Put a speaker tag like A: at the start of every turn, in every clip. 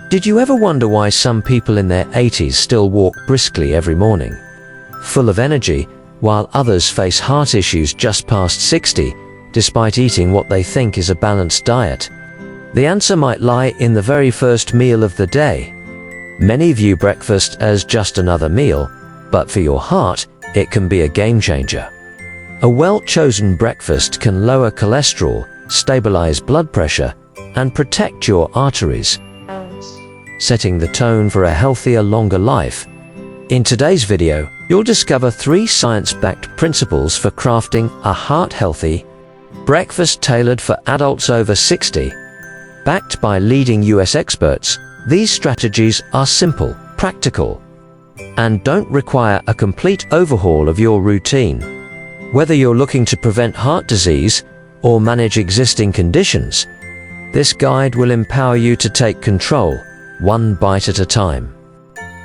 A: Did you ever wonder why some people in their 80s still walk briskly every morning, full of energy, while others face heart issues just past 60, despite eating what they think is a balanced diet? The answer might lie in the very first meal of the day. Many view breakfast as just another meal, but for your heart, it can be a game changer. A well-chosen breakfast can lower cholesterol, stabilize blood pressure, and protect your arteries, setting the tone for a healthier, longer life. In today's video, you'll discover 3 science-backed principles for crafting a heart-healthy breakfast tailored for adults over 60. Backed by leading US experts, these strategies are simple, practical, and don't require a complete overhaul of your routine. Whether you're looking to prevent heart disease or manage existing conditions, this guide will empower you to take control, one bite at a time.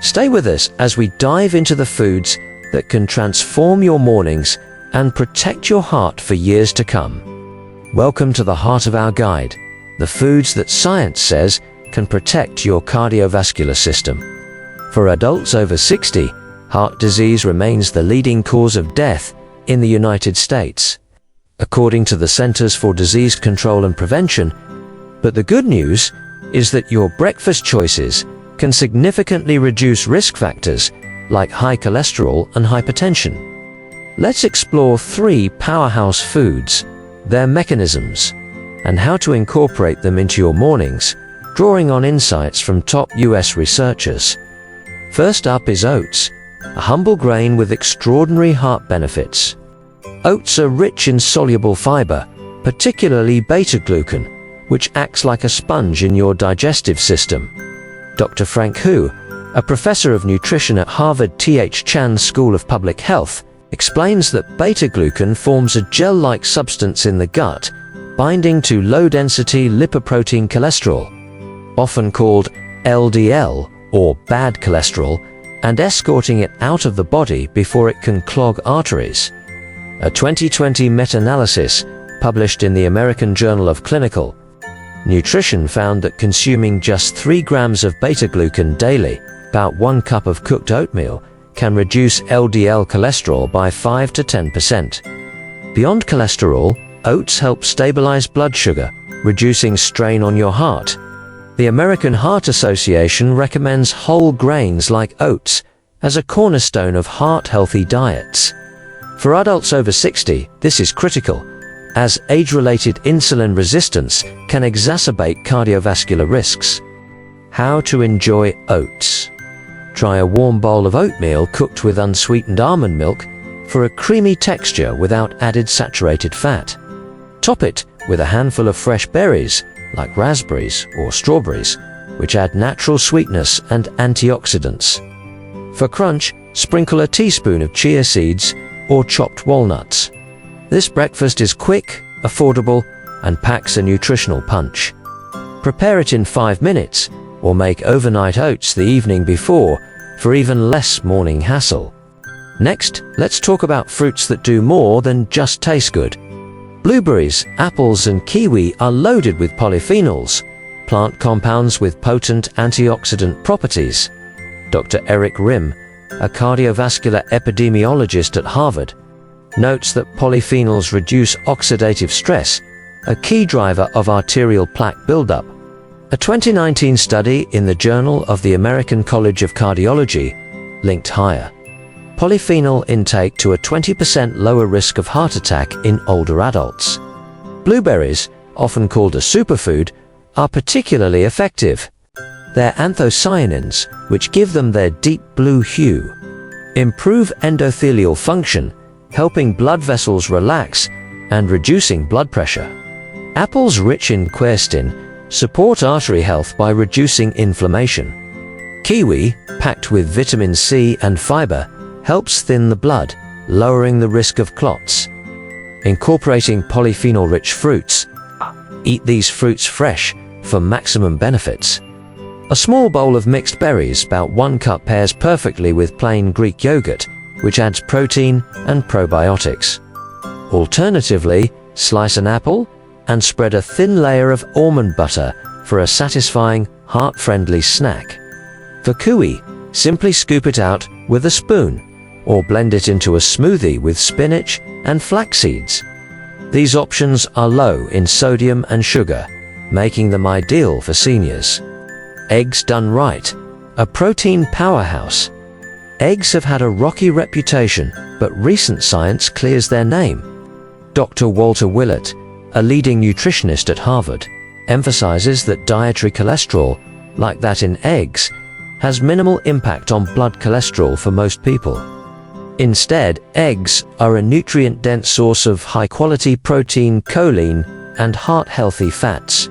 A: Stay with us as we dive into the foods that can transform your mornings and protect your heart for years to come. Welcome to the heart of our guide, the foods that science says can protect your cardiovascular system. For adults over 60, heart disease remains the leading cause of death in the United States, according to the Centers for Disease Control and Prevention. But the good news is that your breakfast choices can significantly reduce risk factors like high cholesterol and hypertension. Let's explore 3 powerhouse foods, their mechanisms, and how to incorporate them into your mornings, drawing on insights from top US researchers. First up is oats, a humble grain with extraordinary heart benefits. Oats are rich in soluble fiber, particularly beta-glucan, which acts like a sponge in your digestive system. Dr. Frank Hu, a professor of nutrition at Harvard T.H. Chan School of Public Health, explains that beta-glucan forms a gel-like substance in the gut, binding to low-density lipoprotein cholesterol, often called LDL or bad cholesterol, and escorting it out of the body before it can clog arteries. A 2020 meta-analysis published in the American Journal of Clinical Nutrition found that consuming just 3 grams of beta-glucan daily, about 1 cup of cooked oatmeal, can reduce LDL cholesterol by 5 to 10%. Beyond cholesterol, oats help stabilize blood sugar, reducing strain on your heart. The American Heart Association recommends whole grains like oats as a cornerstone of heart-healthy diets. For adults over 60, this is critical, as age-related insulin resistance can exacerbate cardiovascular risks. How to enjoy oats. Try a warm bowl of oatmeal cooked with unsweetened almond milk for a creamy texture without added saturated fat. Top it with a handful of fresh berries, like raspberries or strawberries, which add natural sweetness and antioxidants. For crunch, sprinkle a teaspoon of chia seeds or chopped walnuts. This breakfast is quick, affordable, and packs a nutritional punch. Prepare it in 5 minutes, or make overnight oats the evening before for even less morning hassle. Next, let's talk about fruits that do more than just taste good. Blueberries, apples, and kiwi are loaded with polyphenols, plant compounds with potent antioxidant properties. Dr. Eric Rim, a cardiovascular epidemiologist at Harvard, notes that polyphenols reduce oxidative stress, a key driver of arterial plaque buildup. A 2019 study in the Journal of the American College of Cardiology linked higher polyphenol intake to a 20% lower risk of heart attack in older adults. Blueberries, often called a superfood, are particularly effective. Their anthocyanins, which give them their deep blue hue, improve endothelial function, helping blood vessels relax and reducing blood pressure. Apples rich in quercetin support artery health by reducing inflammation. Kiwi, packed with vitamin C and fiber, helps thin the blood, lowering the risk of clots. Incorporating polyphenol-rich fruits. Eat these fruits fresh for maximum benefits. A small bowl of mixed berries, about 1 cup, pairs perfectly with plain Greek yogurt, which adds protein and probiotics. Alternatively, slice an apple and spread a thin layer of almond butter for a satisfying, heart-friendly snack. For cooey, simply scoop it out with a spoon, or blend it into a smoothie with spinach and flax seeds. These options are low in sodium and sugar, making them ideal for seniors. Eggs done right, a protein powerhouse. Eggs have had a rocky reputation, but recent science clears their name. Dr. Walter Willett, a leading nutritionist at Harvard, emphasizes that dietary cholesterol, like that in eggs, has minimal impact on blood cholesterol for most people. Instead, eggs are a nutrient-dense source of high-quality protein, choline, and heart-healthy fats.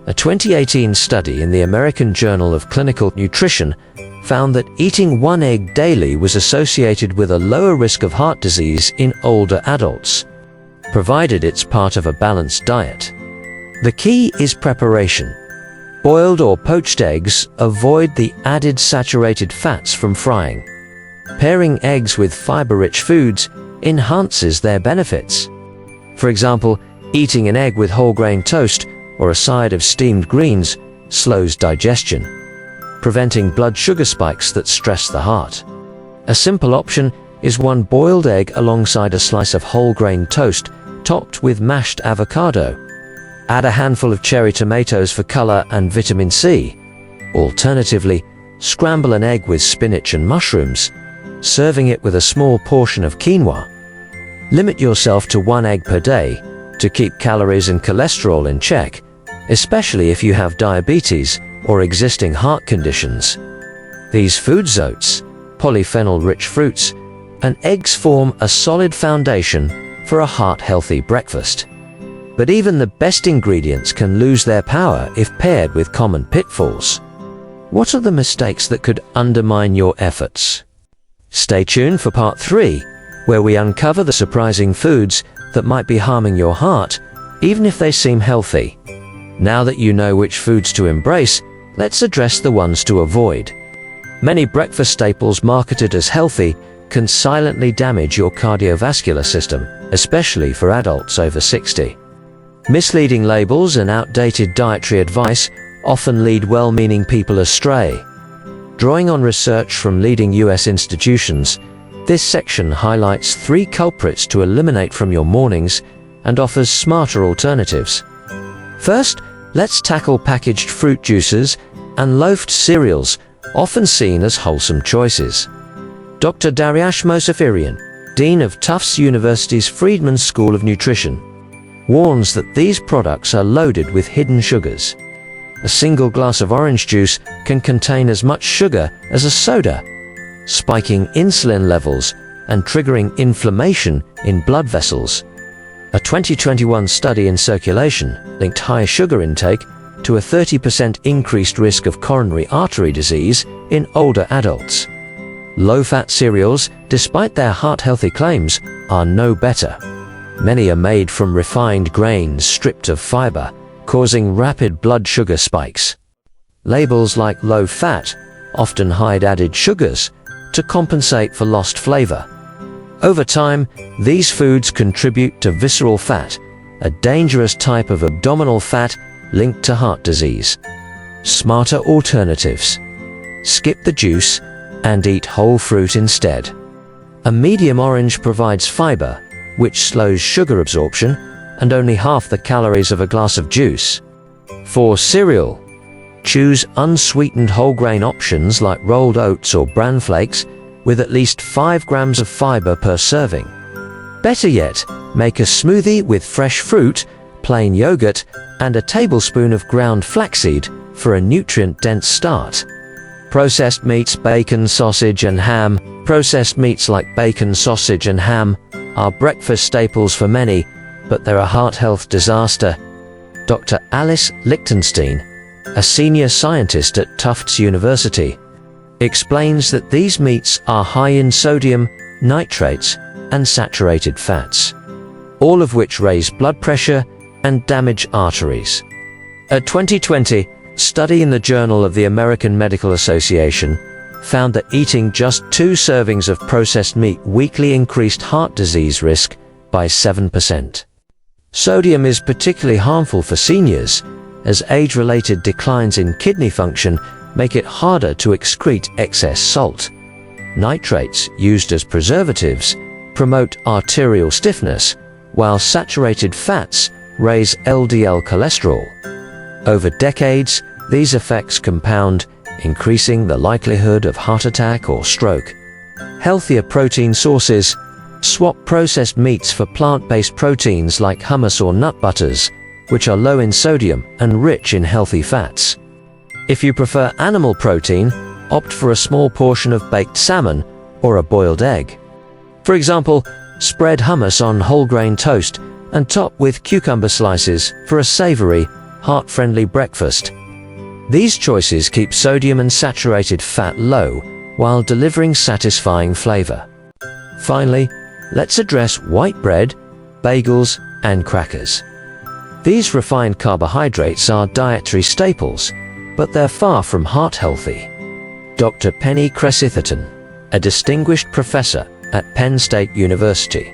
A: A 2018 study in the American Journal of Clinical Nutrition found that eating one egg daily was associated with a lower risk of heart disease in older adults, provided it's part of a balanced diet. The key is preparation. Boiled or poached eggs avoid the added saturated fats from frying. Pairing eggs with fiber-rich foods enhances their benefits. For example, eating an egg with whole grain toast or a side of steamed greens slows digestion, preventing blood sugar spikes that stress the heart. A simple option is one boiled egg alongside a slice of whole grain toast topped with mashed avocado. Add a handful of cherry tomatoes for color and vitamin C. Alternatively, scramble an egg with spinach and mushrooms, serving it with a small portion of quinoa. Limit yourself to one egg per day to keep calories and cholesterol in check, especially if you have diabetes or existing heart conditions. These foods, oats, polyphenol-rich fruits, and eggs form a solid foundation for a heart-healthy breakfast. But even the best ingredients can lose their power if paired with common pitfalls. What are the mistakes that could undermine your efforts? Stay tuned for part 3, where we uncover the surprising foods that might be harming your heart, even if they seem healthy. Now that you know which foods to embrace, let's address the ones to avoid. Many breakfast staples marketed as healthy can silently damage your cardiovascular system, especially for adults over 60. Misleading labels and outdated dietary advice often lead well-meaning people astray. Drawing on research from leading US institutions, this section highlights 3 culprits to eliminate from your mornings and offers smarter alternatives. First, let's tackle packaged fruit juices and loafed cereals, often seen as wholesome choices. Dr. Dariush Mosafirian, Dean of Tufts University's Friedman School of Nutrition, warns that these products are loaded with hidden sugars. A single glass of orange juice can contain as much sugar as a soda, spiking insulin levels and triggering inflammation in blood vessels. A 2021 study in Circulation linked high sugar intake to a 30% increased risk of coronary artery disease in older adults. Low-fat cereals, despite their heart-healthy claims, are no better. Many are made from refined grains stripped of fiber, causing rapid blood sugar spikes. Labels like low-fat often hide added sugars to compensate for lost flavor. Over time, these foods contribute to visceral fat, a dangerous type of abdominal fat linked to heart disease. Smarter alternatives. Skip the juice and eat whole fruit instead. A medium orange provides fiber, which slows sugar absorption, and only half the calories of a glass of juice. For cereal, choose unsweetened whole grain options like rolled oats or bran flakes with at least 5 grams of fiber per serving. Better yet, make a smoothie with fresh fruit, plain yogurt, and a tablespoon of ground flaxseed for a nutrient-dense start. Processed meats, bacon, sausage, and ham. Processed meats like bacon, sausage, and ham are breakfast staples for many, but they're a heart health disaster. Dr. Alice Lichtenstein, a senior scientist at Tufts University, explains that these meats are high in sodium, nitrates, and saturated fats, all of which raise blood pressure and damage arteries. A 2020 study in the Journal of the American Medical Association found that eating just 2 servings of processed meat weekly increased heart disease risk by 7%. Sodium is particularly harmful for seniors, as age-related declines in kidney function make it harder to excrete excess salt. Nitrates, used as preservatives, promote arterial stiffness, while saturated fats raise LDL cholesterol. Over decades, these effects compound, increasing the likelihood of heart attack or stroke. Healthier protein sources. Swap processed meats for plant-based proteins like hummus or nut butters, which are low in sodium and rich in healthy fats. If you prefer animal protein, opt for a small portion of baked salmon or a boiled egg. For example, spread hummus on whole grain toast and top with cucumber slices for a savory, heart-friendly breakfast. These choices keep sodium and saturated fat low while delivering satisfying flavor. Finally, let's address white bread, bagels, and crackers. These refined carbohydrates are dietary staples, but they're far from heart-healthy. Dr. Penny Crescitherton, a distinguished professor at Penn State University,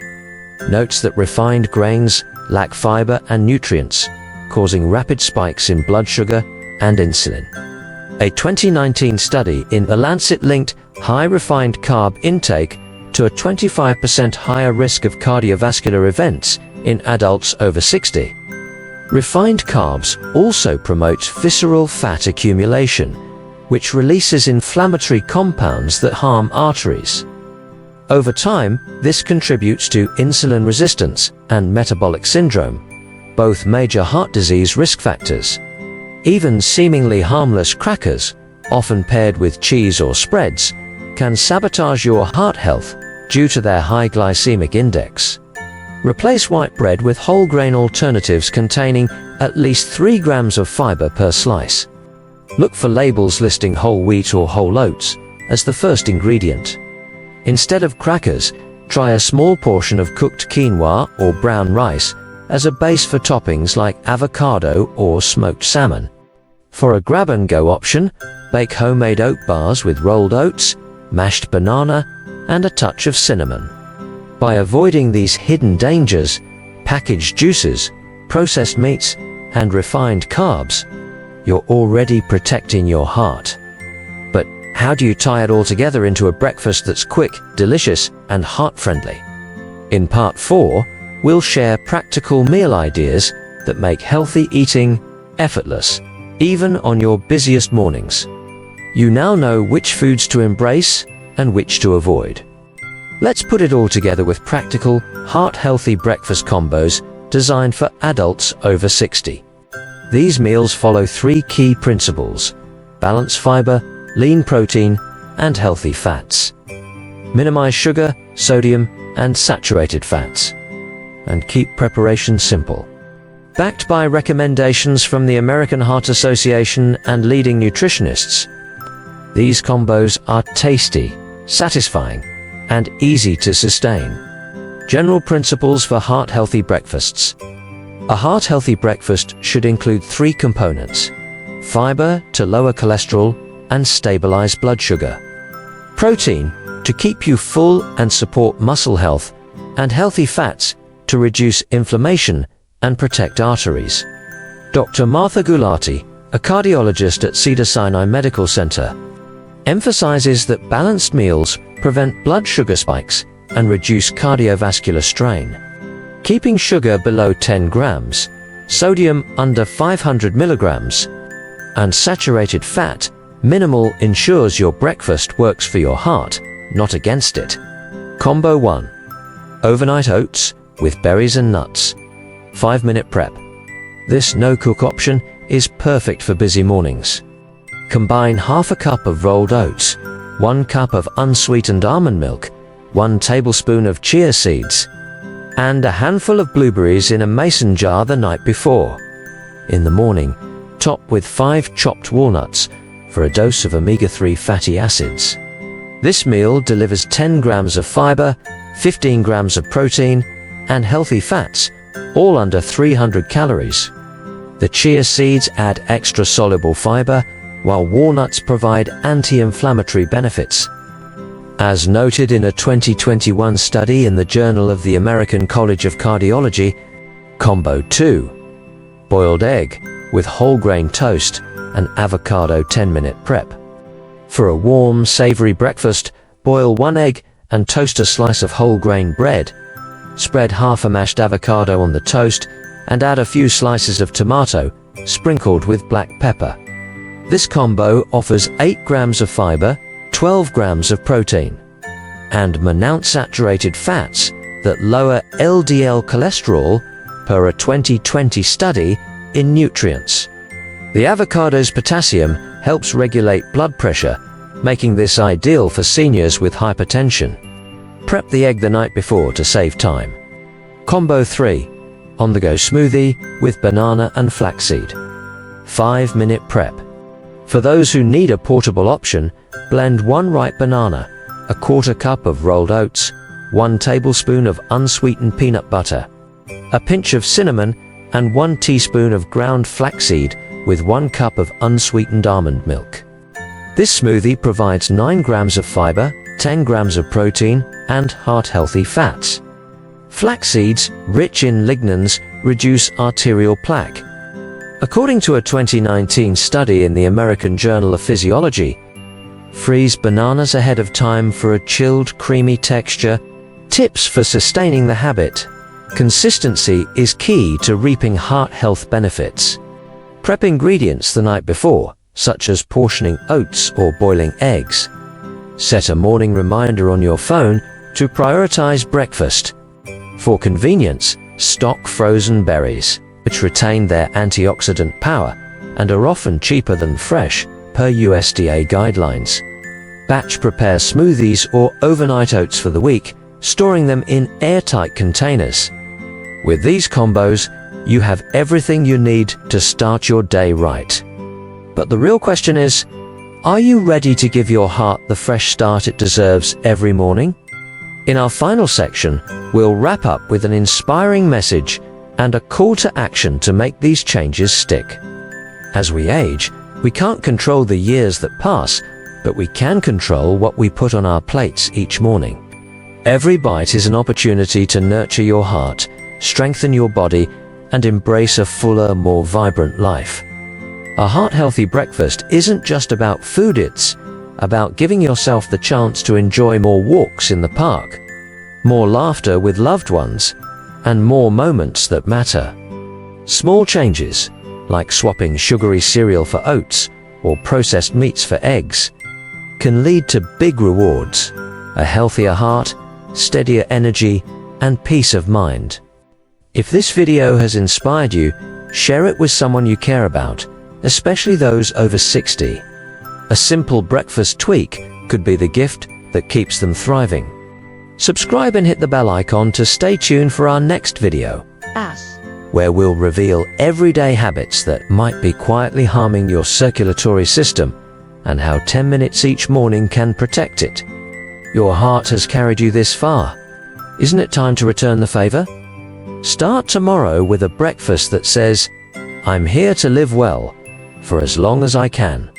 A: notes that refined grains lack fiber and nutrients, causing rapid spikes in blood sugar and insulin. A 2019 study in The Lancet linked high refined carb intake to a 25% higher risk of cardiovascular events in adults over 60. Refined carbs also promote visceral fat accumulation, which releases inflammatory compounds that harm arteries. Over time, this contributes to insulin resistance and metabolic syndrome, both major heart disease risk factors. Even seemingly harmless crackers, often paired with cheese or spreads, can sabotage your heart health due to their high glycemic index. Replace white bread with whole grain alternatives containing at least 3 grams of fiber per slice. Look for labels listing whole wheat or whole oats as the first ingredient. Instead of crackers, try a small portion of cooked quinoa or brown rice as a base for toppings like avocado or smoked salmon. For a grab-and-go option, bake homemade oat bars with rolled oats, mashed banana, and a touch of cinnamon. By avoiding these hidden dangers, packaged juices, processed meats, and refined carbs, you're already protecting your heart. But how do you tie it all together into a breakfast that's quick, delicious, and heart-friendly? In Part 4, we'll share practical meal ideas that make healthy eating effortless, even on your busiest mornings. You now know which foods to embrace and which to avoid. Let's put it all together with practical, heart-healthy breakfast combos designed for adults over 60. These meals follow 3 key principles: balanced fiber, lean protein, and healthy fats. Minimize sugar, sodium, and saturated fats. And keep preparation simple. Backed by recommendations from the American Heart Association and leading nutritionists, these combos are tasty, satisfying, and easy to sustain. General principles for heart-healthy breakfasts. A heart-healthy breakfast should include 3 components: fiber to lower cholesterol and stabilize blood sugar, protein to keep you full and support muscle health, and healthy fats to reduce inflammation and protect arteries. Dr. Martha Gulati, a cardiologist at Cedars-Sinai Medical Center, emphasizes that balanced meals prevent blood sugar spikes and reduce cardiovascular strain. Keeping sugar below 10 grams, sodium under 500 milligrams, and saturated fat minimal ensures your breakfast works for your heart, not against it. Combo 1. Overnight oats with berries and nuts. 5-minute prep. This no-cook option is perfect for busy mornings. Combine half a cup of rolled oats, 1 cup of unsweetened almond milk, 1 tablespoon of chia seeds, and a handful of blueberries in a mason jar the night before. In the morning, top with 5 chopped walnuts for a dose of omega-3 fatty acids. This meal delivers 10 grams of fiber, 15 grams of protein, and healthy fats, all under 300 calories. The chia seeds add extra soluble fiber, while walnuts provide anti-inflammatory benefits. As noted in a 2021 study in the Journal of the American College of Cardiology, Combo 2. Boiled egg with whole grain toast and avocado 10-minute prep. For a warm, savory breakfast, boil 1 egg and toast a slice of whole grain bread. Spread half a mashed avocado on the toast and add a few slices of tomato, sprinkled with black pepper. This combo offers 8 grams of fiber, 12 grams of protein, and monounsaturated fats that lower LDL cholesterol per a 2020 study in nutrients. The avocado's potassium helps regulate blood pressure, making this ideal for seniors with hypertension. Prep the egg the night before to save time. Combo 3. On-the-go smoothie with banana and flaxseed. 5-minute prep. For those who need a portable option, blend 1 ripe banana, a 1/4 cup of rolled oats, 1 tablespoon of unsweetened peanut butter, a pinch of cinnamon, and 1 teaspoon of ground flaxseed with 1 cup of unsweetened almond milk. This smoothie provides 9 grams of fiber, 10 grams of protein, and heart-healthy fats. Flax seeds, rich in lignans, reduce arterial plaque. According to a 2019 study in the American Journal of Physiology, freeze bananas ahead of time for a chilled, creamy texture. Tips for sustaining the habit. Consistency is key to reaping heart health benefits. Prep ingredients the night before, such as portioning oats or boiling eggs. Set a morning reminder on your phone to prioritize breakfast. For convenience, stock frozen berries, which retain their antioxidant power and are often cheaper than fresh, per USDA guidelines. Batch prepare smoothies or overnight oats for the week, storing them in airtight containers. With these combos, you have everything you need to start your day right. But the real question is, are you ready to give your heart the fresh start it deserves every morning? In our final section, we'll wrap up with an inspiring message and a call to action to make these changes stick. As we age, we can't control the years that pass, but we can control what we put on our plates each morning. Every bite is an opportunity to nurture your heart, strengthen your body, and embrace a fuller, more vibrant life. A heart-healthy breakfast isn't just about food, it's about giving yourself the chance to enjoy more walks in the park, more laughter with loved ones, and more moments that matter. Small changes, like swapping sugary cereal for oats or processed meats for eggs, can lead to big rewards: a healthier heart, steadier energy, and peace of mind. If this video has inspired you, share it with someone you care about, especially those over 60. A simple breakfast tweak could be the gift that keeps them thriving. Subscribe and hit the bell icon to stay tuned for our next video, where we'll reveal everyday habits that might be quietly harming your circulatory system and how 10 minutes each morning can protect it. Your heart has carried you this far. Isn't it time to return the favor? Start tomorrow with a breakfast that says, "I'm here to live well, for as long as I can."